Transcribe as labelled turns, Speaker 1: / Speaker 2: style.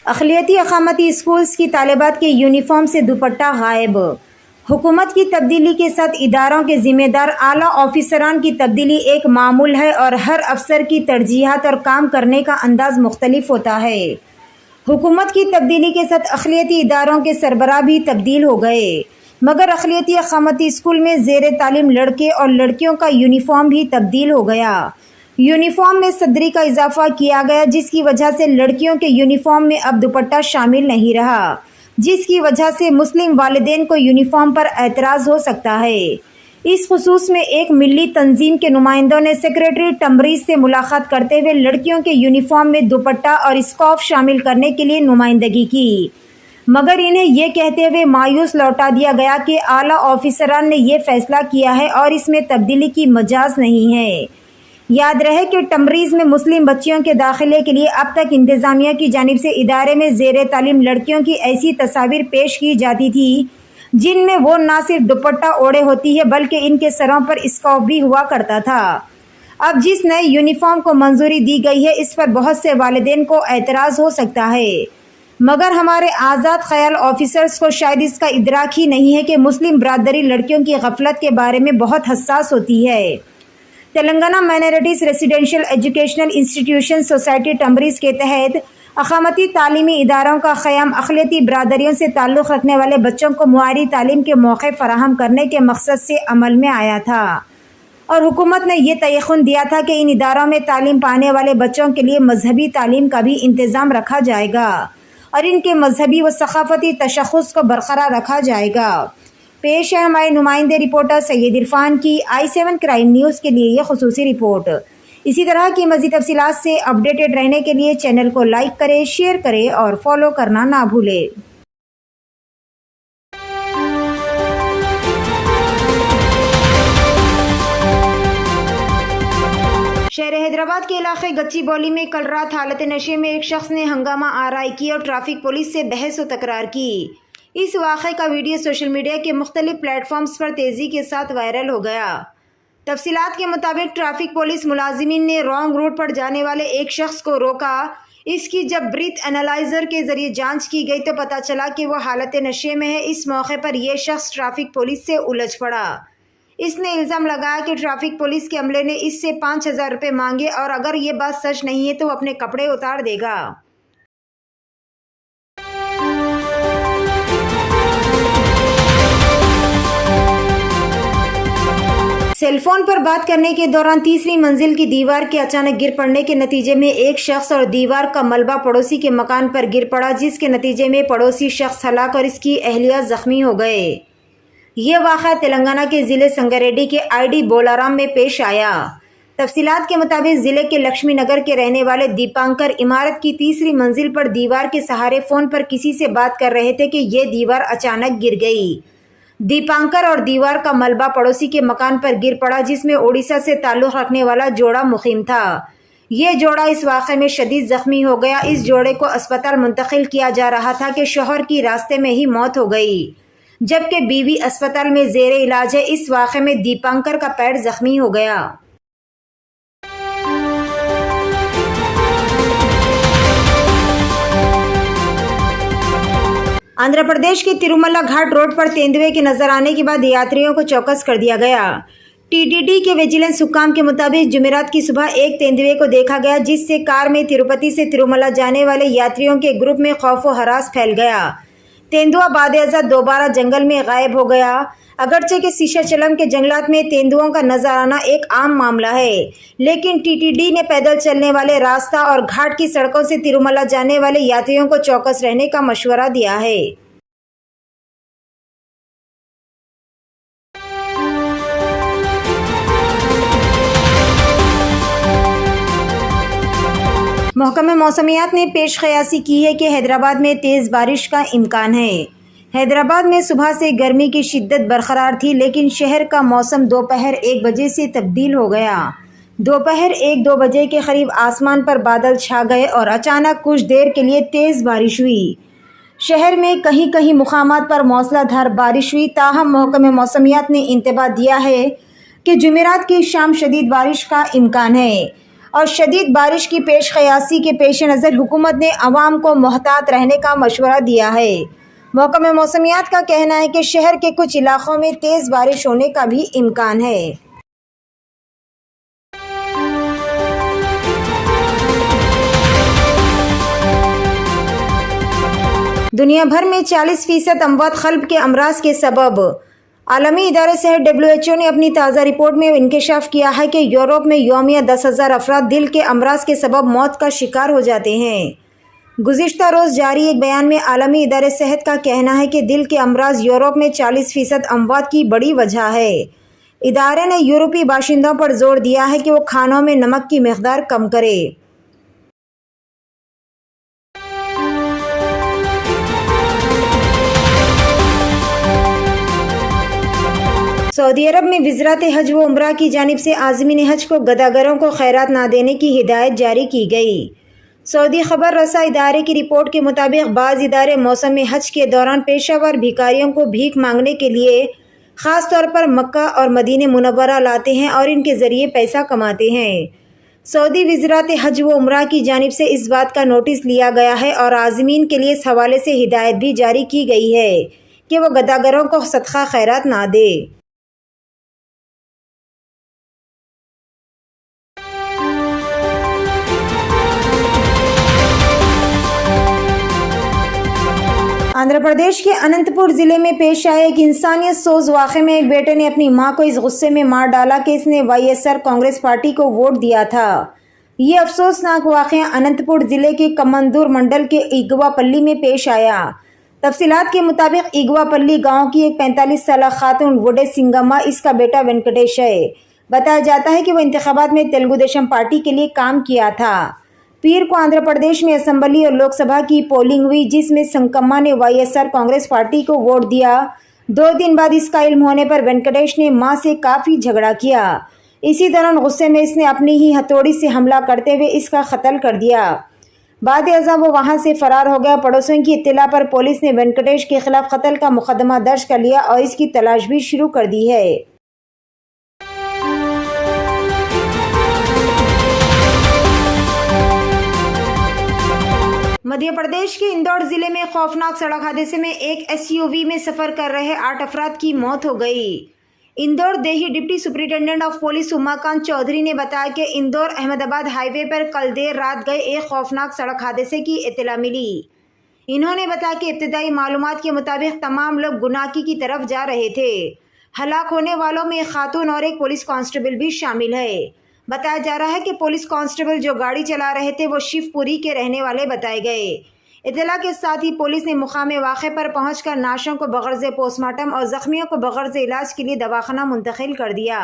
Speaker 1: اقلیتی اقامتی اسکولز کی طالبات کے یونیفارم سے دوپٹہ غائب۔ حکومت کی تبدیلی کے ساتھ اداروں کے ذمہ دار اعلیٰ آفیسران کی تبدیلی ایک معمول ہے اور ہر افسر کی ترجیحات اور کام کرنے کا انداز مختلف ہوتا ہے۔ حکومت کی تبدیلی کے ساتھ اقلیتی اداروں کے سربراہ بھی تبدیل ہو گئے، مگر اقلیتی اقامتی اسکول میں زیر تعلیم لڑکے اور لڑکیوں کا یونیفارم بھی تبدیل ہو گیا۔ یونیفارم میں صدری کا اضافہ کیا گیا، جس کی وجہ سے لڑکیوں کے یونیفارم میں اب دوپٹہ شامل نہیں رہا، جس کی وجہ سے مسلم والدین کو یونیفارم پر اعتراض ہو سکتا ہے۔ اس خصوص میں ایک ملی تنظیم کے نمائندوں نے سیکریٹری ٹمبریز سے ملاقات کرتے ہوئے لڑکیوں کے یونیفارم میں دوپٹہ اور اسکارف شامل کرنے کے لیے نمائندگی کی، مگر انہیں یہ کہتے ہوئے مایوس لوٹا دیا گیا کہ اعلیٰ آفیسران نے یہ فیصلہ کیا ہے اور اس میں تبدیلی کی مجاز نہیں ہے۔ یاد رہے کہ ٹمبریز میں مسلم بچیوں کے داخلے کے لیے اب تک انتظامیہ کی جانب سے ادارے میں زیر تعلیم لڑکیوں کی ایسی تصاویر پیش کی جاتی تھی جن میں وہ نہ صرف دوپٹہ اوڑھے ہوتی ہے بلکہ ان کے سروں پر اسکارف بھی ہوا کرتا تھا۔ اب جس نئے یونیفارم کو منظوری دی گئی ہے، اس پر بہت سے والدین کو اعتراض ہو سکتا ہے، مگر ہمارے آزاد خیال آفیسرز کو شاید اس کا ادراک ہی نہیں ہے کہ مسلم برادری لڑکیوں کی غفلت کے بارے میں بہت حساس ہوتی ہے۔ Telangana minorities residential educational institution society ٹمبریز کے تحت اقامتی تعلیمی اداروں کا قیام اقلیتی برادریوں سے تعلق رکھنے والے بچوں کو معیاری تعلیم کے موقع فراہم کرنے کے مقصد سے عمل میں آیا تھا، اور حکومت نے یہ تیقن دیا تھا کہ ان اداروں میں تعلیم پانے والے بچوں کے لیے مذہبی تعلیم کا بھی انتظام رکھا جائے گا اور ان کے مذہبی و ثقافتی تشخص کو برقرار رکھا جائے گا۔ پیش ہے ہمارے نمائندے رپورٹر سید عرفان کی i7 کرائم نیوز کے لیے یہ خصوصی رپورٹ۔ اسی طرح کی مزید تفصیلات سے اپڈیٹڈ رہنے کے لیے چینل کو لائک کریں، شیئر کریں اور فالو کرنا نہ بھولیں۔ شہر حیدرآباد کے علاقے گچی بولی میں کل رات حالت نشے میں ایک شخص نے ہنگامہ آرائی کی اور ٹریفک پولیس سے بحث و تکرار کی۔ اس واقعے کا ویڈیو سوشل میڈیا کے مختلف پلیٹ فارمز پر تیزی کے ساتھ وائرل ہو گیا۔ تفصیلات کے مطابق ٹریفک پولیس ملازمین نے رانگ روڈ پر جانے والے ایک شخص کو روکا۔ اس کی جب بریتھ انالائزر کے ذریعے جانچ کی گئی تو پتہ چلا کہ وہ حالت نشے میں ہے۔ اس موقع پر یہ شخص ٹریفک پولیس سے الجھ پڑا۔ اس نے الزام لگایا کہ ٹریفک پولیس کے عملے نے اس سے 5,000 روپے مانگے اور اگر یہ بات سچ نہیں ہے تو وہ اپنے کپڑے اتار دے گا۔ سیل فون پر بات کرنے کے دوران تیسری منزل کی دیوار کے اچانک گر پڑنے کے نتیجے میں ایک شخص اور دیوار کا ملبہ پڑوسی کے مکان پر گر پڑا، جس کے نتیجے میں پڑوسی شخص ہلاک اور اس کی اہلیہ زخمی ہو گئے۔ یہ واقعہ تلنگانہ کے ضلع سنگاریڈی کے ID بولارام میں پیش آیا۔ تفصیلات کے مطابق ضلع کے لکشمی نگر کے رہنے والے دیپانکر عمارت کی تیسری منزل پر دیوار کے سہارے فون پر کسی سے بات کر رہے تھے کہ یہ دیوار اچانک گر گئی۔ دیپانکر اور دیوار کا ملبہ پڑوسی کے مکان پر گر پڑا، جس میں اڑیسہ سے تعلق رکھنے والا جوڑا مقیم تھا۔ یہ جوڑا اس واقعے میں شدید زخمی ہو گیا۔ اس جوڑے کو اسپتال منتقل کیا جا رہا تھا کہ شوہر کی راستے میں ہی موت ہو گئی، جبکہ بیوی اسپتال میں زیر علاج ہے۔ اس واقعے میں دیپانکر کا پیر زخمی ہو گیا۔ آندھرا پردیش کے تروملا گھاٹ روڈ پر تیندوے کے نظر آنے کے بعد یاتریوں کو چوکس کر دیا گیا۔ TTD کے ویجیلنس حکام کے مطابق جمعرات کی صبح ایک تیندوے کو دیکھا گیا، جس سے کار میں تروپتی سے تروملا جانے والے یاتریوں کے گروپ میں خوف و ہراس پھیل گیا۔ تیندوا بعد ازاں دوبارہ جنگل میں غائب ہو گیا۔ اگرچہ کہ سیشاچلم کے جنگلات میں تیندوؤں کا نظر آنا ایک عام معاملہ ہے، لیکن TTD نے پیدل چلنے والے راستہ اور گھاٹ کی سڑکوں سے تروملا جانے والے یاتریوں کو چوکس رہنے کا مشورہ دیا ہے۔ محکمہ موسمیات نے پیش قیاسی کی ہے کہ حیدرآباد میں تیز بارش کا امکان ہے۔ حیدرآباد میں صبح سے گرمی کی شدت برقرار تھی، لیکن شہر کا موسم دوپہر 1 بجے سے تبدیل ہو گیا۔ دوپہر 1-2 بجے کے قریب آسمان پر بادل چھا گئے اور اچانک کچھ دیر کے لیے تیز بارش ہوئی۔ شہر میں کہیں کہیں مقامات پر موسلا دھار بارش ہوئی، تاہم محکمہ موسمیات نے انتباہ دیا ہے کہ جمعرات کی شام شدید بارش کا امکان ہے۔ اور شدید بارش کی پیش قیاسی کے پیش نظر حکومت نے عوام کو محتاط رہنے کا مشورہ دیا ہے۔ محکمہ موسمیات کا کہنا ہے کہ شہر کے کچھ علاقوں میں تیز بارش ہونے کا بھی امکان ہے۔ دنیا بھر میں 40% اموات قلب کے امراض کے سبب۔ عالمی ادارہ صحت WHO نے اپنی تازہ رپورٹ میں انکشاف کیا ہے کہ یورپ میں یومیہ 10,000 افراد دل کے امراض کے سبب موت کا شکار ہو جاتے ہیں۔ گزشتہ روز جاری ایک بیان میں عالمی ادارہ صحت کا کہنا ہے کہ دل کے امراض یورپ میں 40% اموات کی بڑی وجہ ہے۔ ادارے نے یورپی باشندوں پر زور دیا ہے کہ وہ کھانوں میں نمک کی مقدار کم کرے۔ سعودی عرب میں وزارت حج و عمرہ کی جانب سے عازمین حج کو گداگروں کو خیرات نہ دینے کی ہدایت جاری کی گئی۔ سعودی خبر رساں ادارے کی رپورٹ کے مطابق بعض ادارے موسم حج کے دوران پیشہ ور بھکاریوں کو بھیک مانگنے کے لیے خاص طور پر مکہ اور مدینہ منورہ لاتے ہیں اور ان کے ذریعے پیسہ کماتے ہیں۔ سعودی وزارت حج و عمرہ کی جانب سے اس بات کا نوٹس لیا گیا ہے اور عازمین کے لیے اس حوالے سے ہدایت بھی جاری کی گئی ہے کہ وہ گداگروں کو صدقہ خیرات نہ دے۔ آندھرا پردیش کے اننت پور ضلع میں پیش آئے ایک انسانیت سوز واقعے میں ایک بیٹے نے اپنی ماں کو اس غصے میں مار ڈالا کہ اس نے YSR کانگریس پارٹی کو ووٹ دیا تھا۔ یہ افسوسناک واقعہ اننت پور ضلع کے کمندور منڈل کے ایگوا پلی میں پیش آیا۔ تفصیلات کے مطابق ایگوا پلی گاؤں کی ایک 45 سالہ خاتون وڈے سنگما اس کا بیٹا وینکٹیش ہے۔ بتایا جاتا ہے کہ وہ انتخابات میں تلگو دیشم پارٹی کے لیے کام کیا تھا۔ پیر کو آندھرا پردیش میں اسمبلی اور لوک سبھا کی پولنگ ہوئی جس میں سنکما نے YSR کانگریس پارٹی کو ووٹ دیا۔ 2 دن بعد اس کا علم ہونے پر وینکٹیش نے ماں سے کافی جھگڑا کیا۔ اسی دوران غصے میں اس نے اپنی ہی ہتھوڑی سے حملہ کرتے ہوئے اس کا قتل کر دیا۔ بعد ازاں وہ وہاں سے فرار ہو گیا۔ پڑوسیوں کی اطلاع پر پولیس نے وینکٹیش کے خلاف قتل کا مقدمہ درج کر لیا اور اس کی تلاش بھی شروع کر دی ہے۔ مدھیہ پردیش کے اندور ضلع میں خوفناک سڑک حادثے میں ایک SUV میں سفر کر رہے 8 افراد کی موت ہو گئی۔ اندور دیہی deputy superintendent of police Umakant Chaudhary نے بتایا کہ اندور احمد آباد ہائی وے پر کل دیر رات گئے ایک خوفناک سڑک حادثے کی اطلاع ملی۔ انہوں نے بتایا کہ ابتدائی معلومات کے مطابق تمام لوگ گناکی کی طرف جا رہے تھے۔ ہلاک ہونے والوں میں ایک خاتون اور ایک پولیس کانسٹیبل بھی شامل ہے۔ بتایا جا رہا ہے کہ پولیس کانسٹیبل جو گاڑی چلا رہے تھے وہ شیو پوری کے رہنے والے بتائے گئے۔ اطلاع کے ساتھ ہی پولیس نے مقام واقعے پر پہنچ کر نعشوں کو بغرض پوسٹ مارٹم اور زخمیوں کو بغرض علاج کے لیے دواخانہ منتقل کر دیا۔